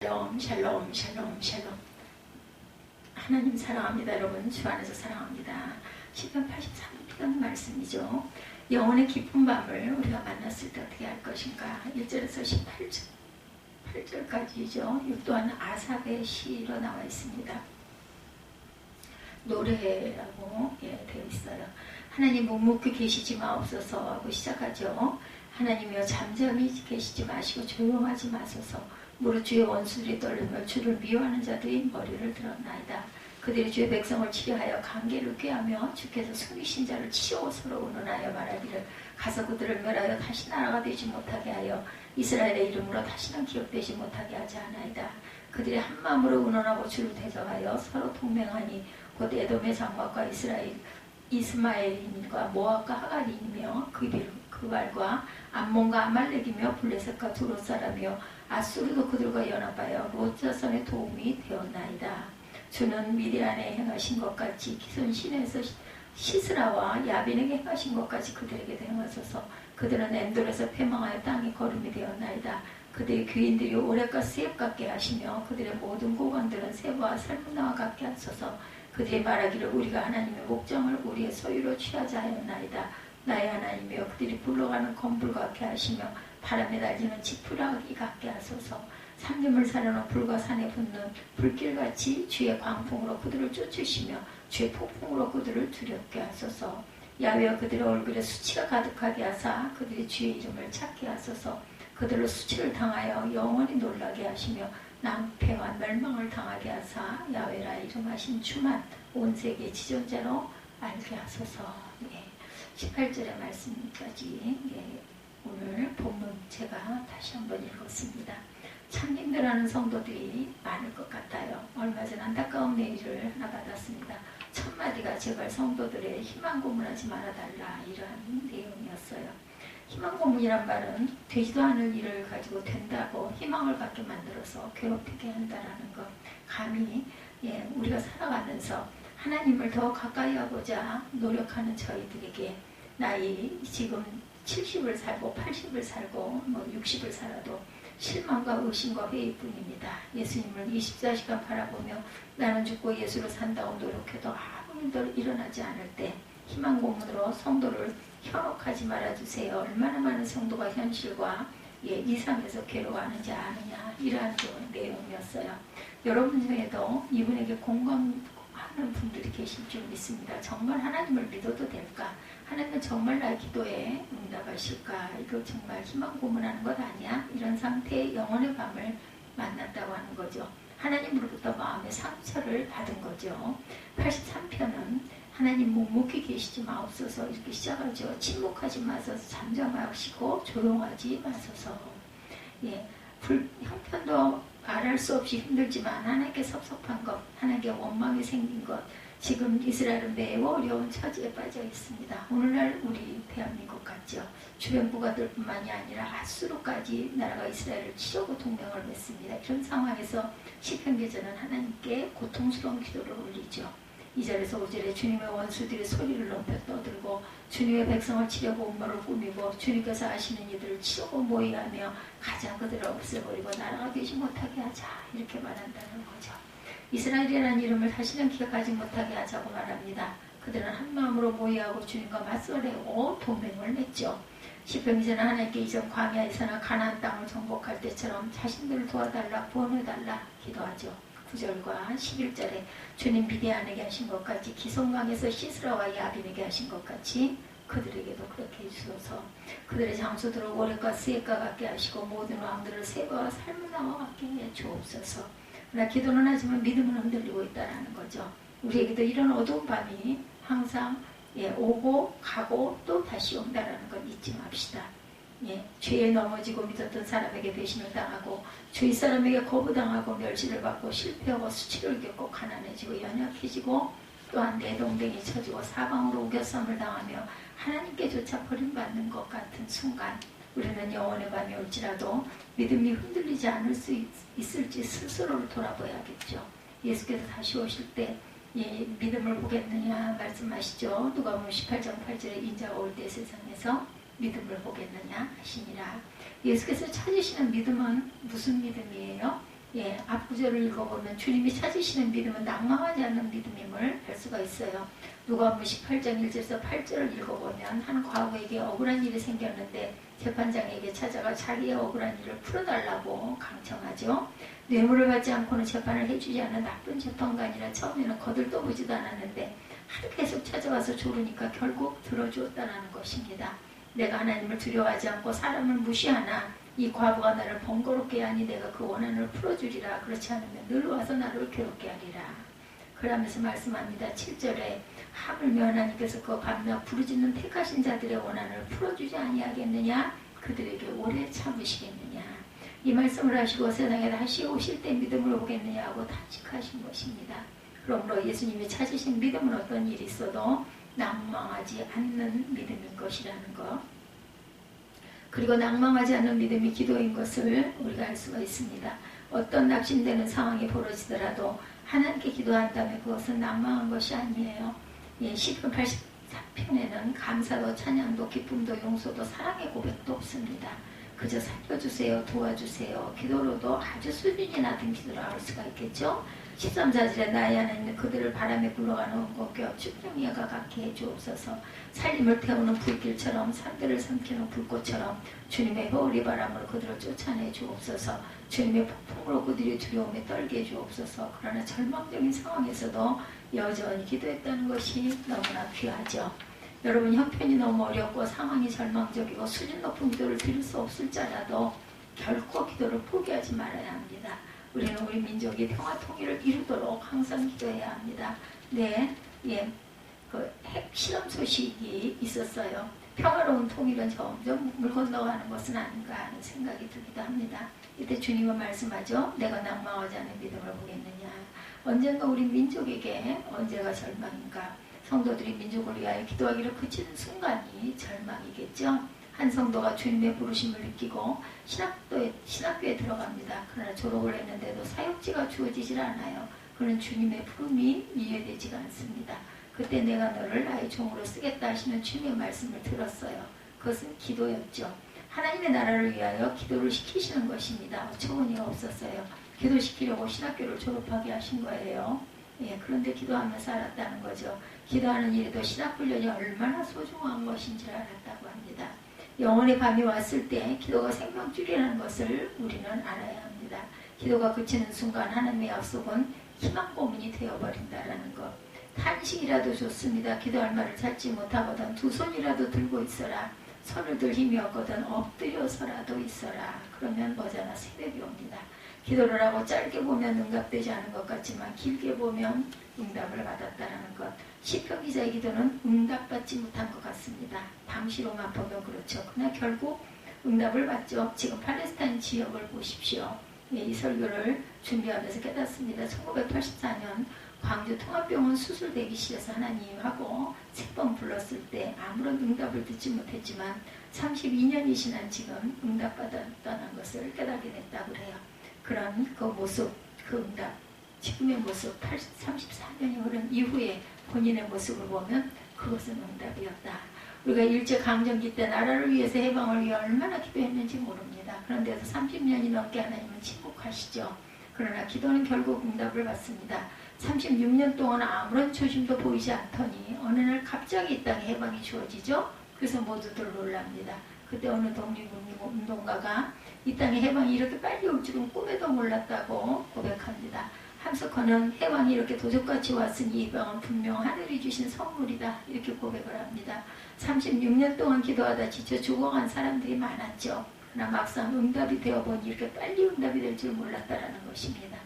샬롬 샬롬 샬롬 샬롬. 하나님 사랑합니다. 여러분 주 안에서 사랑합니다. 시편 83편 말씀이죠. 영혼의 깊은 밤을 우리가 만났을 때 어떻게 할 것인가. 1절에서 8절까지죠. 이 또한 아삽의 시로 나와 있습니다. 노래라고 되어 있어요. 하나님 묵묵히 계시지 마옵소서 하고 시작하죠. 하나님이여 잠잠히 계시지 마시고 조용하지 마소서. 무릇 주의 원수들이 떨리며 주를 미워하는 자들이 머리를 들었나이다. 그들이 주의 백성을 치려하여 관계를 꾀하며 주께서 숨기신 자를 치워 서로 운운하여 말하기를 가서 그들을 멸하여 다시 나라가 되지 못하게 하여 이스라엘의 이름으로 다시는 기억되지 못하게 하지 않아이다. 그들이 한마음으로 운운하고 주를 대적하여 서로 동맹하니 곧 에돔의 장막과 이스마엘인과 모압과 하갈인이며 그발과 암몬과 아말렉이며 블레셋과 두롯 사람이며 아수르도 그들과 연합하여 롯자선의 도움이 되었나이다. 주는 미디안에 행하신 것 같이 기손 시내에서 시스라와 야빈에게 행하신 것 같이 그들에게 행하소서. 그들은 엔돌에서 패망하여 땅에 거름이 되었나이다. 그들의 귀인들이 오랫과 스엡 같게 하시며 그들의 모든 고관들은 세부와 살문나와 같게 하소서. 그들이 말하기를 우리가 하나님의 목장을 우리의 소유로 취하자 하였나이다. 나의 하나님이여 그들이 굴러가는 건불 같게 하시며 바람에 날리는 지푸라기 같게 하소서. 삼림을 사려는 불과 산에 붙는 불길같이 주의 광풍으로 그들을 쫓으시며 주의 폭풍으로 그들을 두렵게 하소서. 야훼여 그들의 얼굴에 수치가 가득하게 하사 그들이 주의 이름을 찾게 하소서. 그들로 수치를 당하여 영원히 놀라게 하시며 낭패와 멸망을 당하게 하사 야훼라 이름하신 주만 온 세계 지존자로 알게 하소서. 18절의 말씀까지 오늘 본문 제가 다시 한번 읽었습니다. 참 힘들어하는 성도들이 많을 것 같아요. 얼마 전 안타까운 메일을 하나 받았습니다. 첫 마디가 제발 성도들의 희망 고문하지 말아달라 이러한 내용이었어요. 희망 고문이란 말은 되지도 않을 일을 가지고 된다고 희망을 갖게 만들어서 괴롭히게 한다라는 것. 감히 우리가 살아가면서 하나님을 더 가까이 하고자 노력하는 저희들에게 나이 지금 70을 살고 80을 살고 60을 살아도 실망과 의심과 회의뿐입니다. 예수님을 24시간 바라보며 나는 죽고 예수로 산다고 노력해도 아무 일도 일어나지 않을 때 희망 고문으로 성도를 현혹하지 말아주세요. 얼마나 많은 성도가 현실과 이상에서 괴로워하는지 아느냐 이러한 내용이었어요. 여러분 중에도 이분에게 공감하는 분들이 계실 줄 믿습니다. 정말 하나님을 믿어도 될까? 하나님은 정말 나의 기도에 응답하실까? 이거 정말 희망 고문하는 것 아니야? 이런 상태의 영혼의 밤을 만났다고 하는 거죠. 하나님으로부터 마음의 상처를 받은 거죠. 83편은 하나님 묵묵히 계시지 마옵소서 이렇게 시작하죠. 침묵하지 마소서, 잠잠하시고 조용하지 마소서. 형편도 말할 수 없이 힘들지만 하나님께 섭섭한 것, 하나님께 원망이 생긴 것, 지금 이스라엘은 매우 어려운 처지에 빠져 있습니다. 오늘날 우리 대한민국 같죠. 주변 부가들뿐만이 아니라 아수르까지 나라가 이스라엘을 치려고 동맹을 맺습니다. 이런 상황에서 시편 기자는 하나님께 고통스러운 기도를 올리죠. 2절에서 5절에 주님의 원수들이 소리를 높여 떠들고 주님의 백성을 치려고 음모를 꾸미고 주님께서 하시는 이들을 치려고 모의하며 가장 그들을 없애버리고 나라가 되지 못하게 하자 이렇게 말한다는 거죠. 이스라엘이라는 이름을 다시는 기억하지 못하게 하자고 말합니다. 그들은 한마음으로 모의하고 주님과 맞서려고 동맹을 맺죠. 시편 기자는 하나님께 이전 광야에서나 가나안 땅을 정복할 때처럼 자신들을 도와달라 구원해달라 기도하죠. 9절과 11절에 주님 미디안에게 하신 것 같이 기손강에서 시스라와 야빈에게 하신 것 같이 그들에게도 그렇게 해주소서. 그들의 장수들을 오랫과 스엡과 같게 하시고 모든 왕들을 세바와 살문나와 같게 해 주옵소서. 그러나 기도는 하지만 믿음은 흔들리고 있다는 거죠. 우리에게도 이런 어두운 밤이 항상 오고 가고 또 다시 온다는 걸 잊지 맙시다. 죄에 넘어지고 믿었던 사람에게 배신을 당하고 주위 사람에게 거부당하고 멸시를 받고 실패하고 수치를 겪고 가난해지고 연약해지고 또한 내동댕이 쳐지고 사방으로 우겨쌈을 당하며 하나님께조차 버림받는 것 같은 순간 우리는 영원의 밤이 올지라도 믿음이 흔들리지 않을 수 있을지 스스로를 돌아봐야겠죠. 예수께서 다시 오실 때 믿음을 보겠느냐 말씀하시죠. 누가복음 18장 8절에 인자가 올 때 세상에서 믿음을 보겠느냐 하시니라. 예수께서 찾으시는 믿음은 무슨 믿음이에요? 앞구절을 읽어보면 주님이 찾으시는 믿음은 낭망하지 않는 믿음임을 알 수가 있어요. 누가복음 18장 1절에서 8절을 읽어보면 한 과부에게 억울한 일이 생겼는데 재판장에게 찾아가 자기의 억울한 일을 풀어달라고 강청하죠. 뇌물을 받지 않고는 재판을 해주지 않은 나쁜 재판관이라 처음에는 거들떠보지도 않았는데 하도 계속 찾아와서 조르니까 결국 들어주었다는 것입니다. 내가 하나님을 두려워하지 않고 사람을 무시하나 이 과부가 나를 번거롭게 하니 내가 그 원한을 풀어주리라. 그렇지 않으면 늘 와서 나를 괴롭게 하리라. 그러면서 말씀합니다. 7절에 하물며 하나님께서 그 밤낮 부르짖는 택하신 자들의 원한을 풀어주지 아니하겠느냐? 그들에게 오래 참으시겠느냐? 이 말씀을 하시고 세상에 다시 오실 때 믿음을 보겠느냐 하고 탄식하신 것입니다. 그러므로 예수님이 찾으신 믿음은 어떤 일이 있어도 낭망하지 않는 믿음인 것이라는 것. 그리고 낭망하지 않는 믿음이 기도인 것을 우리가 알 수가 있습니다. 어떤 낙심되는 상황이 벌어지더라도 하나님께 기도한다면 그것은 낭망한 것이 아니에요. 시편 84편에는 감사도 찬양도 기쁨도 용서도 사랑의 고백도 없습니다. 그저 살려주세요, 도와주세요. 기도로도 아주 수준이 낮은 기도를 할 수가 있겠죠. 13절에 나의 하나님 그들을 바람에 굴러가는 꽃겨 축병이가 같게 해주옵소서. 살림을 태우는 불길처럼 산들을 삼키는 불꽃처럼 주님의 허리 바람으로 그들을 쫓아내 주옵소서. 주님의 폭풍으로 그들이 두려움에 떨게 해주옵소서. 그러나 절망적인 상황에서도 여전히 기도했다는 것이 너무나 귀하죠. 여러분 형편이 너무 어렵고 상황이 절망적이고 수준 높은 기도를 드릴 수 없을지라도 결코 기도를 포기하지 말아야 합니다. 우리는 우리 민족이 평화 통일을 이루도록 항상 기도해야 합니다. 그 핵 실험 소식이 있었어요. 평화로운 통일은 점점 물 건너가는 것은 아닌가 하는 생각이 들기도 합니다. 이때 주님은 말씀하죠. 내가 낭망하지 않는 믿음을 보겠느냐. 언젠가 우리 민족에게 언제가 절망인가. 성도들이 민족을 위하여 기도하기를 그치는 순간이 절망이겠죠. 한 성도가 주님의 부르심을 느끼고 신학교에 들어갑니다. 그러나 졸업을 했는데도 사역지가 주어지질 않아요. 그는 주님의 부름이 이해되지가 않습니다. 그때 내가 너를 나의 종으로 쓰겠다 하시는 주님의 말씀을 들었어요. 그것은 기도였죠. 하나님의 나라를 위하여 기도를 시키시는 것입니다. 어처구니가 없었어요. 기도시키려고 신학교를 졸업하게 하신 거예요. 그런데 기도하면서 살았다는 거죠. 기도하는 일에도 신학훈련이 얼마나 소중한 것인지 알았다고 합니다. 영혼의 밤이 왔을 때 기도가 생명줄이라는 것을 우리는 알아야 합니다. 기도가 그치는 순간 하나님의 약속은 희망 고문이 되어버린다라는 것. 탄식이라도 좋습니다. 기도할 말을 찾지 못하거든 두 손이라도 들고 있어라. 손을 들 힘이 없거든 엎드려서라도 있어라. 그러면 머지않아 새벽이 옵니다. 기도를 하고 짧게 보면 응답되지 않은 것 같지만 길게 보면 응답을 받았다는 것. 시편 기자의 기도는 응답받지 못한 것 같습니다. 당시로만 보면 그렇죠. 그러나 결국 응답을 받죠. 지금 팔레스타인 지역을 보십시오. 이 설교를 준비하면서 깨닫습니다. 1984년 광주 통합병원 수술 대기실에서 하나님하고 3번 불렀을 때 아무런 응답을 듣지 못했지만 32년이 지난 지금 응답받았다는 것을 깨닫게 됐다고 해요. 그런 그 모습, 그 응답, 지금의 모습, 34년이 흐른 이후에 본인의 모습을 보면 그것은 응답이었다. 우리가 일제강점기 때 나라를 위해서 해방을 위해 얼마나 기도했는지 모릅니다. 그런데도 30년이 넘게 하나님은 침묵하시죠. 그러나 기도는 결국 응답을 받습니다. 36년 동안 아무런 조짐도 보이지 않더니 어느 날 갑자기 이 땅에 해방이 주어지죠. 그래서 모두들 놀랍니다. 그때 어느 독립운동가가 이 땅에 해방이 이렇게 빨리 올 줄은 꿈에도 몰랐다고 고백합니다. 함석헌은 해방이 이렇게 도적같이 왔으니 이 해방은 분명 하늘이 주신 선물이다 이렇게 고백을 합니다. 36년 동안 기도하다 지쳐 죽어간 사람들이 많았죠. 그러나 막상 응답이 되어보니 이렇게 빨리 응답이 될 줄 몰랐다라는 것입니다.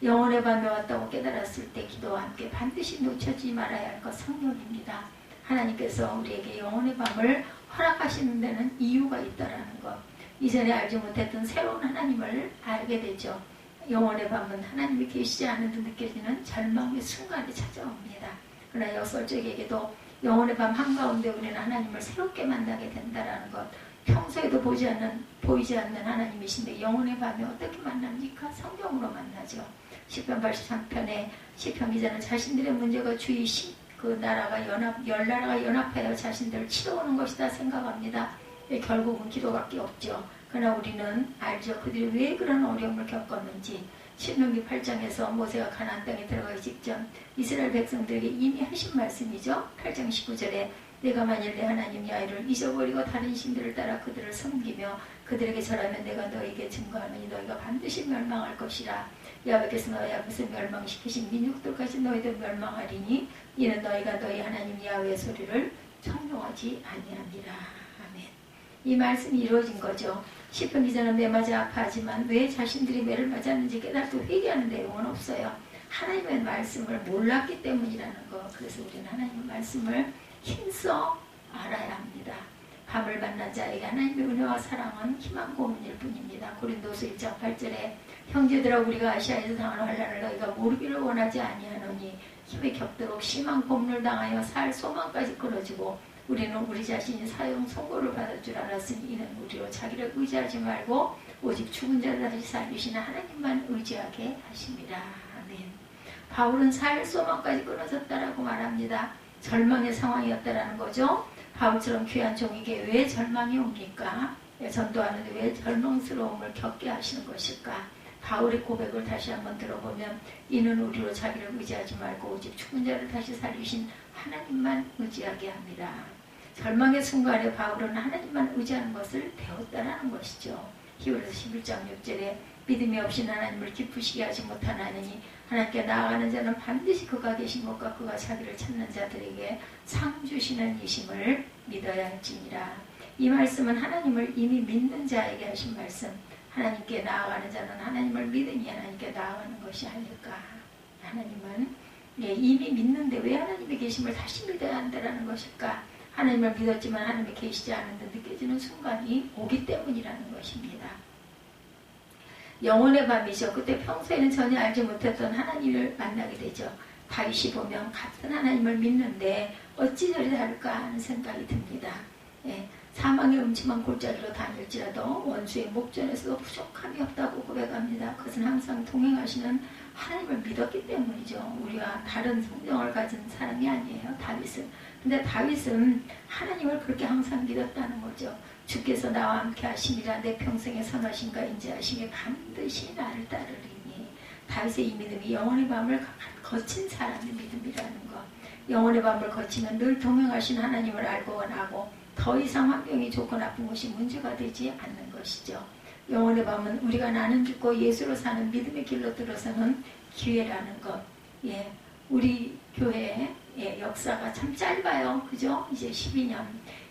영혼의 밤에 왔다고 깨달았을 때 기도와 함께 반드시 놓치지 말아야 할 것 성령입니다. 하나님께서 우리에게 영혼의 밤을 허락하시는 데는 이유가 있다라는 것. 이전에 알지 못했던 새로운 하나님을 알게 되죠. 영혼의 밤은 하나님이 계시지 않은 듯 느껴지는 절망의 순간이 찾아옵니다. 그러나 역설적에게도 영혼의 밤 한가운데 우리는 하나님을 새롭게 만나게 된다라는 것. 평소에도 보이지 않는 하나님이신데 영혼의 밤에 어떻게 만납니까? 성경으로 만나죠. 시편 83편에 시편 기자는 자신들의 문제가 주의 그 나라가 열 나라가 연합하여 자신들을 치러오는 것이다 생각합니다. 결국은 기도밖에 없죠. 그러나 우리는 알죠. 그들이 왜 그런 어려움을 겪었는지. 신명기 8장에서 모세가 가나안 땅에 들어가기 직전 이스라엘 백성들에게 이미 하신 말씀이죠. 8장 19절에 내가 만일 내 하나님 야훼를 잊어버리고 다른 신들을 따라 그들을 섬기며 그들에게 절하면 내가 너에게 증거하노니 너희가 반드시 멸망할 것이라. 여호와께서 너희 앞에서 멸망시키신 민족들까지 너희도 멸망하리니 이는 너희가 너희 하나님 야훼의 소리를 청종하지 아니함이라. 아멘. 이 말씀이 이루어진 거죠. 시편 기자는 매맞아 아파하지만 왜 자신들이 매를 맞았는지 깨닫고 회개하는 내용은 없어요. 하나님의 말씀을 몰랐기 때문이라는 거. 그래서 우리는 하나님의 말씀을 힘써 알아야 합니다. 밤을 만난 자에게 하나님의 은혜와 사랑은 희망 고문일 뿐입니다. 고린도서 1장 8절에 형제들아 우리가 아시아에서 당하는 환난을 너희가 모르기를 원하지 아니하노니 힘이 겹도록 심한 고문을 당하여 살 소망까지 끊어지고 우리는 우리 자신이 사형 선고를 받을 줄 알았으니 이는 우리로 자기를 의지하지 말고 오직 죽은 자를 다시 살리시는 하나님만 의지하게 하십니다. 아멘. 바울은 살 소망까지 끊어졌다라고 말합니다. 절망의 상황이었다라는 거죠. 바울처럼 귀한 종에게 왜 절망이 옵니까? 전도하는데 왜 절망스러움을 겪게 하시는 것일까? 바울의 고백을 다시 한번 들어보면 이는 우리로 자기를 의지하지 말고 오직 죽은 자를 다시 살리신 하나님만 의지하게 합니다. 절망의 순간에 바울은 하나님만 의지하는 것을 배웠다라는 것이죠. 히브리서 11장 6절에 믿음이 없인 하나님을 기쁘시게 하지 못하나니 하나님께 나아가는 자는 반드시 그가 계신 것과 그가 자기를 찾는 자들에게 상 주시는 이심을 믿어야 할지니라. 이 말씀은 하나님을 이미 믿는 자에게 하신 말씀. 하나님께 나아가는 자는 하나님을 믿으니 하나님께 나아가는 것이 아닐까. 하나님은 이미 믿는데 왜 하나님의 계심을 다시 믿어야 한다는 것일까. 하나님을 믿었지만 하나님이 계시지 않은 듯 느껴지는 순간이 오기 때문이라는 것입니다. 영혼의 밤이죠. 그때 평소에는 전혀 알지 못했던 하나님을 만나게 되죠. 다윗이 보면 같은 하나님을 믿는데 어찌 저리 다를까 하는 생각이 듭니다. 사망의 음침한 골짜기로 다닐지라도 원수의 목전에서도 부족함이 없다고 고백합니다. 그것은 항상 동행하시는 하나님을 믿었기 때문이죠. 우리가 다른 성경을 가진 사람이 아니에요. 다윗은. 근데 다윗은 하나님을 그렇게 항상 믿었다는 거죠. 주께서 나와 함께 하시니라. 내 평생에 선하신가 인지하시니 반드시 나를 따르리니. 다윗의 이 믿음이 영혼의 밤을 거친 사람의 믿음이라는 것. 영혼의 밤을 거치면 늘 동행하신 하나님을 알고 원하고 더 이상 환경이 좋고 나쁜 것이 문제가 되지 않는 것이죠. 영혼의 밤은 우리가 나는 죽고 예수로 사는 믿음의 길로 들어서는 기회라는 것. 우리 교회의 역사가 참 짧아요. 그죠? 이제 12년.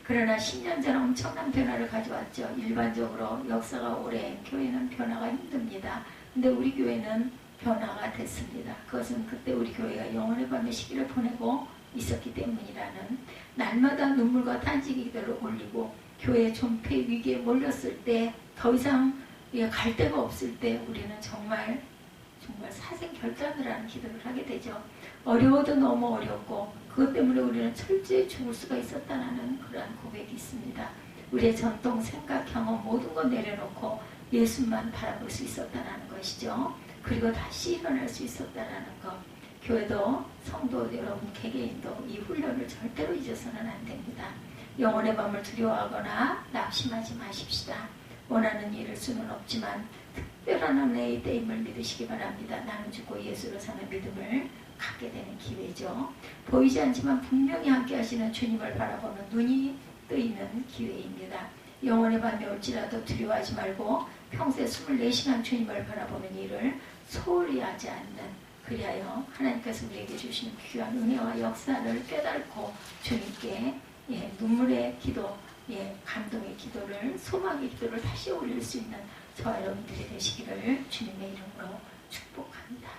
그러나 10년 전 엄청난 변화를 가져왔죠. 일반적으로 역사가 오래 교회는 변화가 힘듭니다. 근데 우리 교회는 변화가 됐습니다. 그것은 그때 우리 교회가 영혼의 밤의 시기를 보내고 있었기 때문이라는. 날마다 눈물과 탄식 기도를 올리고 교회 존폐 위기에 몰렸을 때 더 이상 갈 데가 없을 때 우리는 정말 사생 결단을 하는 기도를 하게 되죠. 어려워도 너무 어렵고 그것 때문에 우리는 철저히 죽을 수가 있었다는 그러한 고백이 있습니다. 우리의 전통, 생각, 경험 모든 것 내려놓고 예수만 바라볼 수 있었다는 것이죠. 그리고 다시 일어날 수 있었다는 것. 교회도 성도 여러분 개개인도 이 훈련을 절대로 잊어서는 안 됩니다. 영혼의 밤을 두려워하거나 낙심하지 마십시다. 원하는 일을 수는 없지만 특별한 은혜의 때임을 믿으시기 바랍니다. 나는 죽고 예수로 사는 믿음을 갖게 되는 기회죠. 보이지 않지만 분명히 함께 하시는 주님을 바라보는 눈이 뜨이는 기회입니다. 영혼의 밤이 올지라도 두려워하지 말고 평소에 24시간 주님을 바라보는 일을 소홀히 하지 않는, 그리하여 하나님께서 우리에게 주시는 귀한 은혜와 역사를 깨닫고 주님께 눈물의 기도, 감동의 기도를, 소망의 기도를 다시 올릴 수 있는 저와 여러분들이 되시기를 주님의 이름으로 축복합니다.